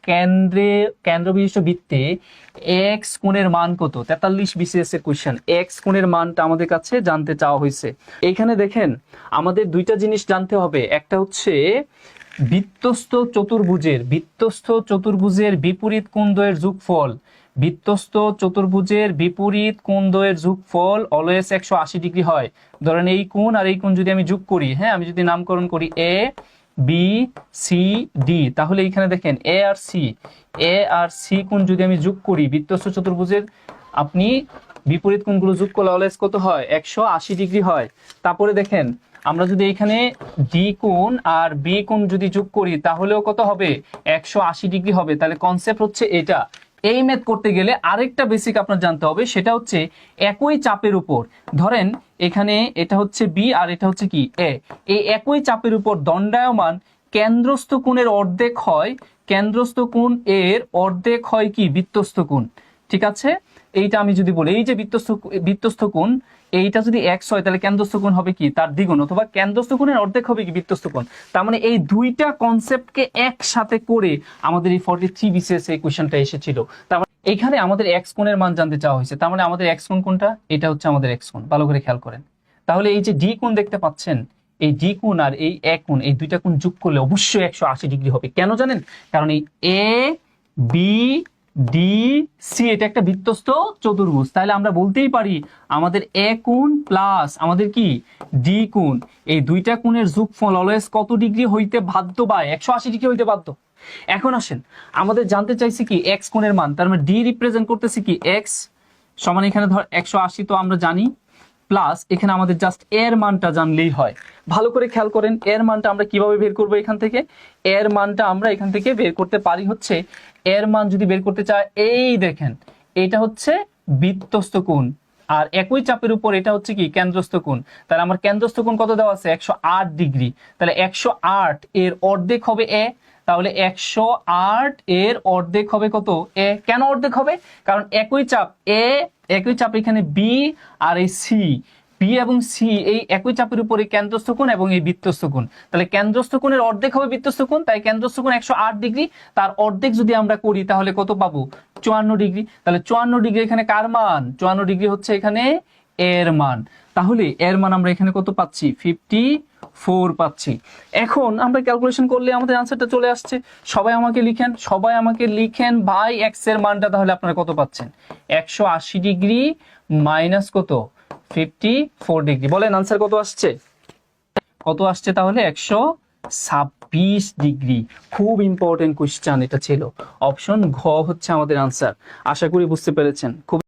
কেন্দ্র বিশিষ্ট বৃত্তে এক্স কোণের মান কত? 43 BCS এর কোশ্চেন। এক্স কোণের মানটা আমাদের কাছে জানতে চাওয়া হয়েছে। এইখানে দেখেন আমাদের দুইটা জিনিস জানতে হবে। একটা হচ্ছে বৃত্তস্থ চতুর্ভুজের বিপরীত কোণদ্বয়ের যোগফল। বৃত্তস্থ চতুর্ভুজের বিপরীত কোণদ্বয়ের যোগফল অলওয়েজ 180 ডিগ্রি হয়। ধরেন এই কোণ আর এই কোণ যদি আমি যোগ করি, হ্যাঁ, আমি যদি নামকরণ করি এ বি সি ডি, তাহলে এইখানে দেখেন এ আর সি কোণ যদি আমি যোগ করি, বৃত্তস্থ চতুর্ভুজের আপনি বিপরীত কোণগুলো যোগ করলে অলওয়েজ কত হয়? 180 ডিগ্রি হয়। তারপরে দেখেন আমরা যদি এখানে ডি কোণ আর বি কোণ যদি যোগ করি তাহলেও কত হবে? 180 ডিগ্রি হবে। তাহলে কনসেপ্ট হচ্ছে এটা। এই ম্যাথ করতে গেলে আরেকটা বেসিক আপনার জানতে হবে, সেটা হচ্ছে একই চাপের উপর, ধরেন এখানে এটা হচ্ছে বি আর এটা হচ্ছে কি এ, এই একই চাপের উপর দণ্ডায়মান কেন্দ্রস্থ কোণের অর্ধেক হয়, কেন্দ্রস্থ কোণ এর অর্ধেক হয় কি? বৃত্তস্থ কোণ। ঠিক আছে, এইটা আমি যদি বলি এই যে বৃত্তস্থ কোণ এইটা যদি এক্স হয় তাহলে কেন্দ্রস্থ কোণ হবে কি? তার দ্বিগুণ, অথবা কেন্দ্রস্থ কোণের অর্ধেক হবে কি? বৃত্তস্থ কোণ। তার মানে এই দুইটা কনসেপ্টকে একসাথে করে আমাদের এই 43 BCS এই কোশ্চেনটা এসেছিল। তার মানে এখানে আমাদের এক্স কোণের মান জানতে চাওয়া হয়েছে। তার মানে আমাদের এক্স কোণ কোনটা? এটা হচ্ছে আমাদের এক্স কোণ। ভালো করে খেয়াল করেন। তাহলে এই যে ডি কোণ দেখতে পাচ্ছেন, এই ডি কোণ আর এই এ কোণ, এই দুইটা কোণ যোগ করলে অবশ্যই 180 ডিগ্রি হবে। কেন জানেন? কারণ এই এ বি ডি সি এটা একটা বৃত্তস্থ চতুর্ভুজ। তাহলে আমরা বলতেই পারি আমাদের এ কোণ প্লাস আমাদের কি ডি কোণ, এই দুইটা কোণের যোগফল অলওয়েজ কত ডিগ্রি হইতে বাধ্য? বা 180 ডিগ্রি হইতে বাধ্য। এখন আসেন আমাদের জানতে চাইছি কি এক্স কোণের মান। তার মানে ডি রিপ্রেজেন্ট করতেছি কি এক্স সমান এখানে ধর 180 তো আমরা জানি, প্লাস এখানে আমাদের জাস্ট এর মানটা জানলেই হয়। ভালো করে খেয়াল করেন এর মানটা আমরা কিভাবে বের করব? এখান থেকে এর মানটা আমরা এখান থেকে বের করতে পারি হচ্ছে, এর মান যদি বের করতে চাই এই দেখেন এটা হচ্ছে বৃত্তস্থ কোণ আর একই চাপের উপর এটা হচ্ছে কি? কেন্দ্রস্থ কোণ। তাহলে আমার কেন্দ্রস্থ কোণ কত দেওয়া আছে? 108 ডিগ্রি। তাহলে 108 এর অর্ধেক হবে এ, তাহলে 108 এর অর্ধেক হবে কত? এ। কেন অর্ধেক হবে? কারণ একই চাপ এ, একই চাপ এখানে বি আর এই সি, বি এবং সি এই একই চাপের উপরে কেন্দ্রস্থ কোণ এবং এই বৃত্তস্থ কোণ। তাহলে কেন্দ্রস্থ কোণের অর্ধেক হবে বৃত্তস্থ কোণ, তাই কেন্দ্রস্থ কোণ 108 ডিগ্রি, তার অর্ধেক যদি আমরা করি তাহলে কত পাবো? 54 ডিগ্রি। তাহলে 54 ডিগ্রি এখানে কার মান? 54 ডিগ্রি হচ্ছে এখানে এর মান। তাহলে এর মান আমরা এখানে কত পাচ্ছি? 54 পাচ্ছি। এখন আমরা ক্যালকুলেশন করলে আমাদের আনসারটা চলে আসছে। সবাই আমাকে লিখেন ভাই এক্স এর মানটা তাহলে আপনারা কত পাচ্ছেন? 180 ডিগ্রি মাইনাস কত? 54 ডিগ্রি। বলেন আনসার কত আসছে? কত আসছে তাহলে? 126 ডিগ্রি। খুব ইম্পর্টেন্ট কোশ্চেন এটা ছিল। অপশন ঘ হচ্ছে আমাদের আনসার। আশা করি বুঝতে পেরেছেন। খুব